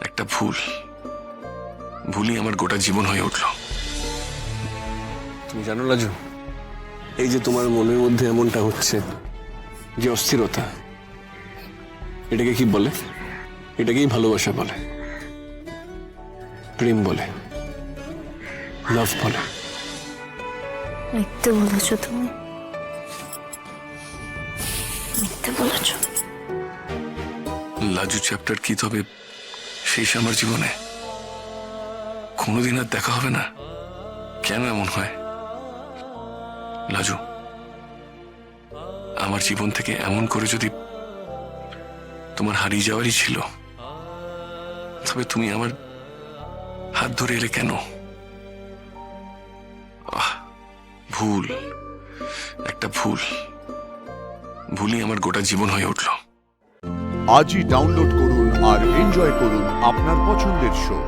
একটা ভুলই আমার গোটা জীবন হয়ে উঠল। তুমি জানো লাজু, এই যে তোমার মনের মধ্যে এমনটা হচ্ছে, যে অস্থিরতা, এটাকে কি বলে? এটাকেই ভালোবাসা বলে, প্রেম বলে, লাভ বলে। মিথ্যে বলেছো তুমি, মিথ্যে বলেছো। লাজু চ্যাপ্টার কি তবে শেষ আমার জীবনে? কোনোদিন আর দেখা হবে না? কেন এমন হয় লাজু? আমার জীবন থেকে এমন করে যদি তোমার হারিয়ে যাওয়ারই ছিল, তবে তুমি আমার হাত ধরে এলে কেন? একটা ভুলই আমার গোটা জীবন হয়ে উঠল। আজই ডাউনলোড করুন আর এনজয় করুন আপনার পছন্দের শো।